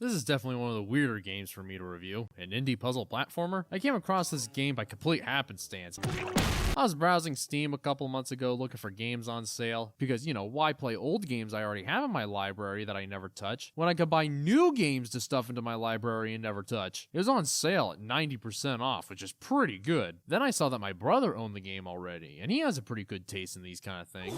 This is definitely one of the weirder games for me to review. An indie puzzle platformer. I came across this game by complete happenstance. I was browsing Steam a couple months ago looking for games on sale because, why play old games I already have in my library that I never touch when I could buy new games to stuff into my library and never touch? It was on sale at 90% off, which is pretty good. Then I saw that my brother owned the game already, and he has a pretty good taste in these kind of things.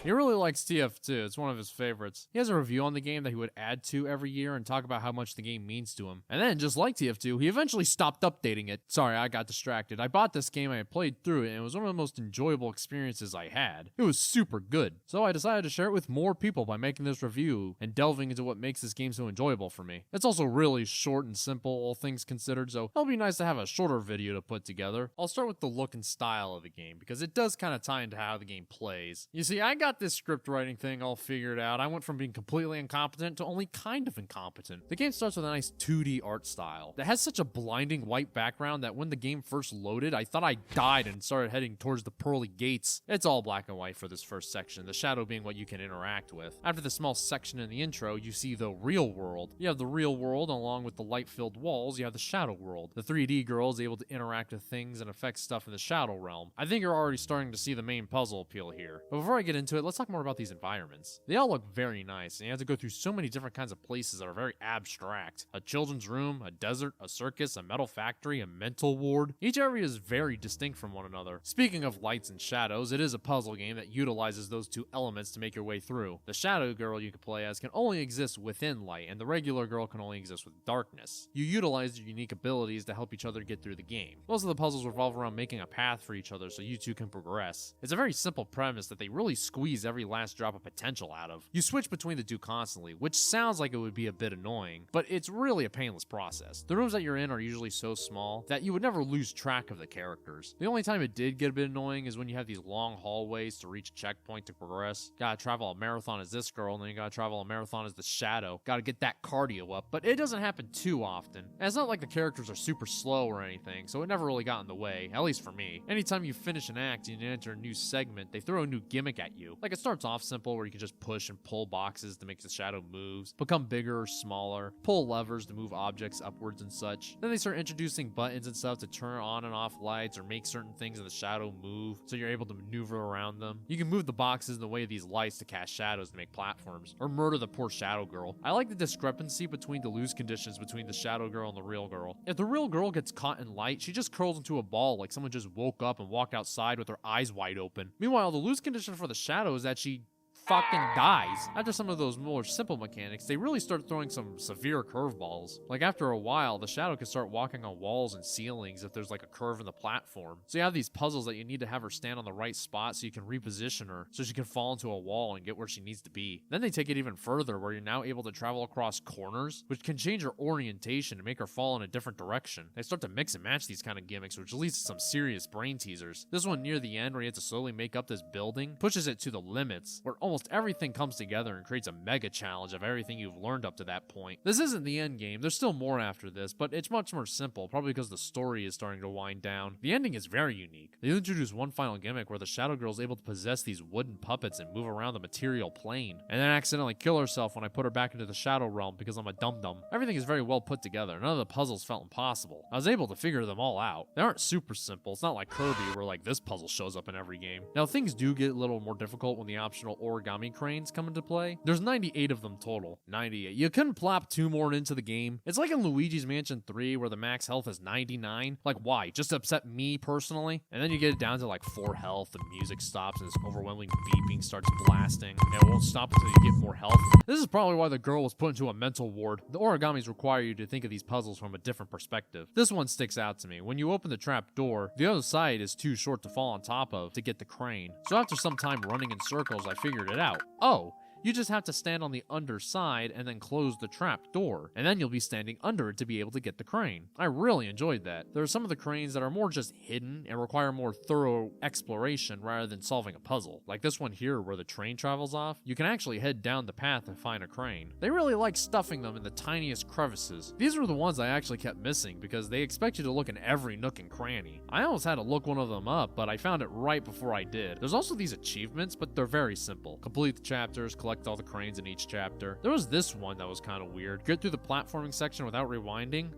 He really likes TF2, it's one of his favorites. He has a review on the game that he would add to every year and talk about how much the game means to him. And then, just like TF2, he eventually stopped updating it. Sorry, I got distracted. I bought this game, I played through it, and it was one of the most enjoyable experiences I had. It was super good. So I decided to share it with more people by making this review and delving into what makes this game so enjoyable for me. It's also really short and simple, all things considered, so it'll be nice to have a shorter video to put together. I'll start with the look and style of the game, because it does kind of tie into how the game plays. You see, I got this script writing thing all figured out. I went from being completely incompetent to only kind of incompetent. The game starts with a nice 2D art style that has such a blinding white background that when the game first loaded, I thought I died and started heading towards the pearly gates. It's all black and white for this first section, the shadow being what you can interact with. After the small section in the intro, you see the real world. You have the real world along with the light-filled walls, you have the shadow world. The 3D girl is able to interact with things and affect stuff in the shadow realm. I think you're already starting to see the main puzzle appeal here. But before I get into it, let's talk more about these environments. They all look very nice, and you have to go through so many different kinds of places that are very abstract. A children's room, a desert, a circus, a metal factory, a mental ward. Each area is very distinct from one another. Speaking of lights and shadows, it is a puzzle game that utilizes those two elements to make your way through. The shadow girl you can play as can only exist within light, and the regular girl can only exist with darkness. You utilize your unique abilities to help each other get through the game. Most of the puzzles revolve around making a path for each other so you two can progress. It's a very simple premise that they really squeeze every last drop of potential out of. You switch between the two constantly, which sounds like it would be a bit annoying, but it's really a painless process. The rooms that you're in are usually so small that you would never lose track of the characters. The only time it did get a bit annoying is when you have these long hallways to reach a checkpoint to progress. Gotta travel a marathon as this girl, and then you gotta travel a marathon as the shadow. Gotta get that cardio up, but it doesn't happen too often. And it's not like the characters are super slow or anything, so it never really got in the way, at least for me. Anytime you finish an act and you enter a new segment, they throw a new gimmick at you. Like, it starts off simple where you can just push and pull boxes to make the shadow moves, become bigger or smaller, pull levers to move objects upwards and such. Then they start introducing buttons and stuff to turn on and off lights or make certain things in the shadow move so you're able to maneuver around them. You can move the boxes in the way of these lights to cast shadows to make platforms, or murder the poor shadow girl. I like the discrepancy between the loose conditions between the shadow girl and the real girl. If the real girl gets caught in light, she just curls into a ball like someone just woke up and walked outside with her eyes wide open. Meanwhile, the loose condition for the shadow is that she fucking dies. After some of those more simple mechanics, they really start throwing some severe curveballs. Like, after a while, the shadow can start walking on walls and ceilings if there's like a curve in the platform. So you have these puzzles that you need to have her stand on the right spot so you can reposition her so she can fall into a wall and get where she needs to be. Then they take it even further where you're now able to travel across corners, which can change her orientation and make her fall in a different direction. They start to mix and match these kind of gimmicks, which leads to some serious brain teasers. This one near the end where you have to slowly make up this building pushes it to the limits, where almost everything comes together and creates a mega challenge of everything you've learned up to that point. This isn't the end game, there's still more after this, but it's much more simple, probably because the story is starting to wind down. The ending is very unique. They introduce one final gimmick where the shadow girl is able to possess these wooden puppets and move around the material plane, and then accidentally kill herself when I put her back into the shadow realm because I'm a dum-dum. Everything is very well put together, none of the puzzles felt impossible. I was able to figure them all out. They aren't super simple, it's not like Kirby where like this puzzle shows up in every game. Now things do get a little more difficult when the optional origami cranes come into play. There's 98 of them total. 98. You couldn't plop 2 more into the game. It's like in Luigi's Mansion 3 where the max health is 99. Like, why? Just to upset me personally? And then you get it down to like 4 health, the music stops and this overwhelming beeping starts blasting, and it won't stop until you get more health. This is probably why the girl was put into a mental ward. The origamis require you to think of these puzzles from a different perspective. This one sticks out to me. When you open the trap door, the other side is too short to fall on top of to get the crane. So after some time running in circles, I figured it out. Oh, you just have to stand on the underside and then close the trap door, and then you'll be standing under it to be able to get the crane. I really enjoyed that. There are some of the cranes that are more just hidden and require more thorough exploration rather than solving a puzzle. Like this one here where the train travels off, you can actually head down the path and find a crane. They really like stuffing them in the tiniest crevices. These were the ones I actually kept missing because they expect you to look in every nook and cranny. I almost had to look one of them up, but I found it right before I did. There's also these achievements, but they're very simple. Complete the chapters, collect collect all the cranes in each chapter. There was this one that was kind of weird. Get through the platforming section without rewinding.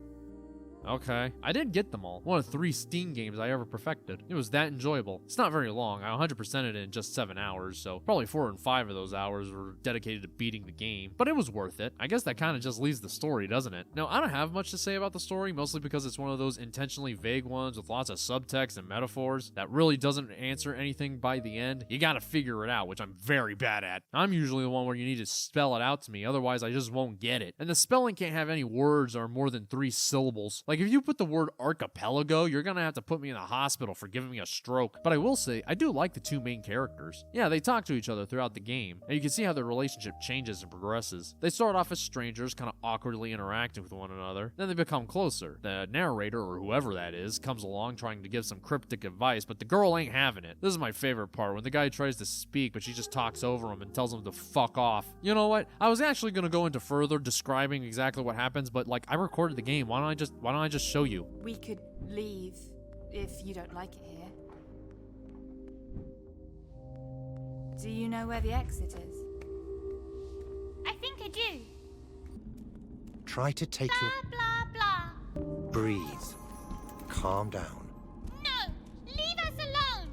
Okay. I did get them all. One of 3 Steam games I ever perfected. It was that enjoyable. It's not very long. I 100%ed it in just 7 hours, so probably 4 and 5 of those hours were dedicated to beating the game. But it was worth it. I guess that kind of just leaves the story, doesn't it? Now, I don't have much to say about the story, mostly because it's one of those intentionally vague ones with lots of subtext and metaphors that really doesn't answer anything by the end. You gotta figure it out, which I'm very bad at. I'm usually the one where you need to spell it out to me, otherwise I just won't get it. And the spelling can't have any words that are more than 3 syllables. Like, if you put the word archipelago, you're gonna have to put me in the hospital for giving me a stroke. But I will say, I do like the 2 main characters. Yeah, they talk to each other throughout the game, and you can see how their relationship changes and progresses. They start off as strangers, kind of awkwardly interacting with one another. Then they become closer. The narrator, or whoever that is, comes along trying to give some cryptic advice, but the girl ain't having it. This is my favorite part, when the guy tries to speak, but she just talks over him and tells him to fuck off. You know what? I was actually gonna go into further describing exactly what happens, but like, I recorded the game. Why don't I just show you? We could leave if you don't like it here. Do you know where the exit is? I think I do. Try to take Blah, your... blah, blah. Breathe. Calm down. No, leave us alone.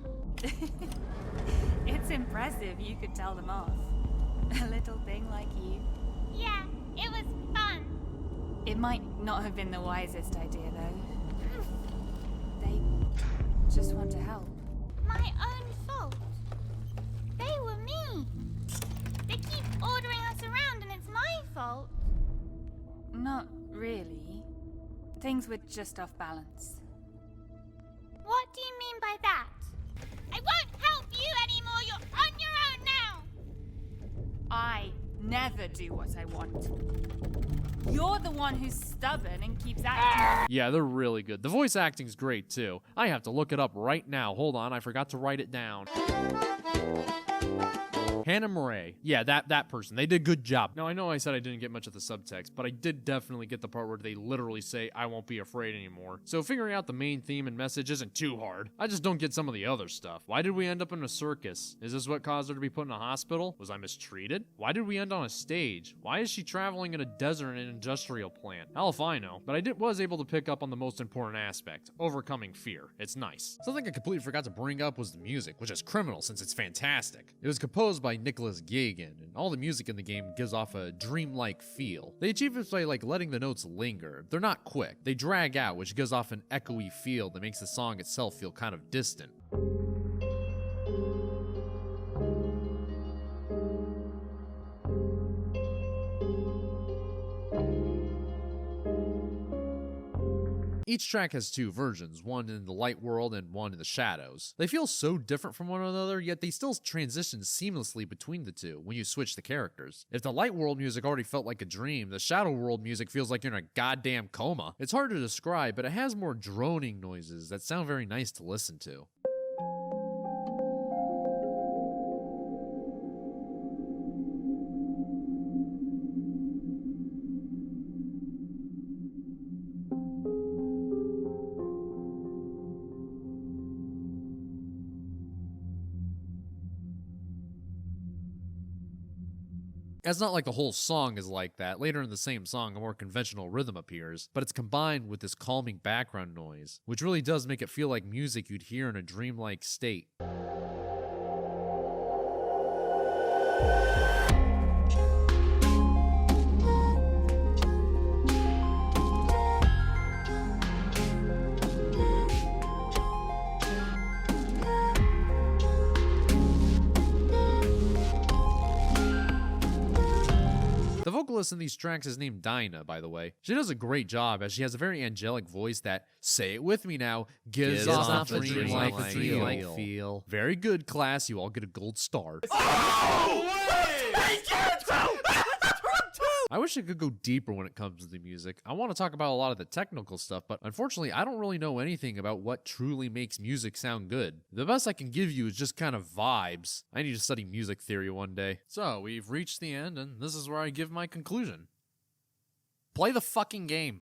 It's impressive you could tell them off. A little thing like you. Yeah, it was fun. It might not have been the wisest idea, though. They just want to help. My own fault. They were mean. They keep ordering us around and it's my fault. Not really. Things were just off balance. What do you mean by that? I won't help you anymore. You're on your own now. I never do what I want. You're the one who's stubborn and keeps acting. Yeah, they're really good. The voice acting's great, too. I have to look it up right now. Hold on, I forgot to write it down. Hannah Murray. Yeah, that person. They did a good job. Now, I know I said I didn't get much of the subtext, but I did definitely get the part where they literally say, I won't be afraid anymore. So figuring out the main theme and message isn't too hard. I just don't get some of the other stuff. Why did we end up in a circus? Is this what caused her to be put in a hospital? Was I mistreated? Why did we end on a stage? Why is she traveling in a desert in an industrial plant? Hell if I know. But I was able to pick up on the most important aspect, overcoming fear. It's nice. Something I completely forgot to bring up was the music, which is criminal since it's fantastic. It was composed by Nicholas Gagan, and all the music in the game gives off a dreamlike feel. They achieve this by letting the notes linger. They're not quick. They drag out, which gives off an echoey feel that makes the song itself feel kind of distant. Each track has 2 versions, one in the light world and one in the shadows. They feel so different from one another, yet they still transition seamlessly between the 2 when you switch the characters. If the light world music already felt like a dream, the shadow world music feels like you're in a goddamn coma. It's hard to describe, but it has more droning noises that sound very nice to listen to. It's not like the whole song is like that. Later in the same song, a more conventional rhythm appears, but it's combined with this calming background noise, which really does make it feel like music you'd hear in a dreamlike state. The vocalist in these tracks is named Dinah, by the way. She does a great job as she has a very angelic voice that, say it with me now, gives off a dreamlike feel. Very good, class. You all get a gold star. I wish I could go deeper when it comes to the music. I want to talk about a lot of the technical stuff, but unfortunately, I don't really know anything about what truly makes music sound good. The best I can give you is just kind of vibes. I need to study music theory one day. So, we've reached the end, and this is where I give my conclusion. Play the fucking game.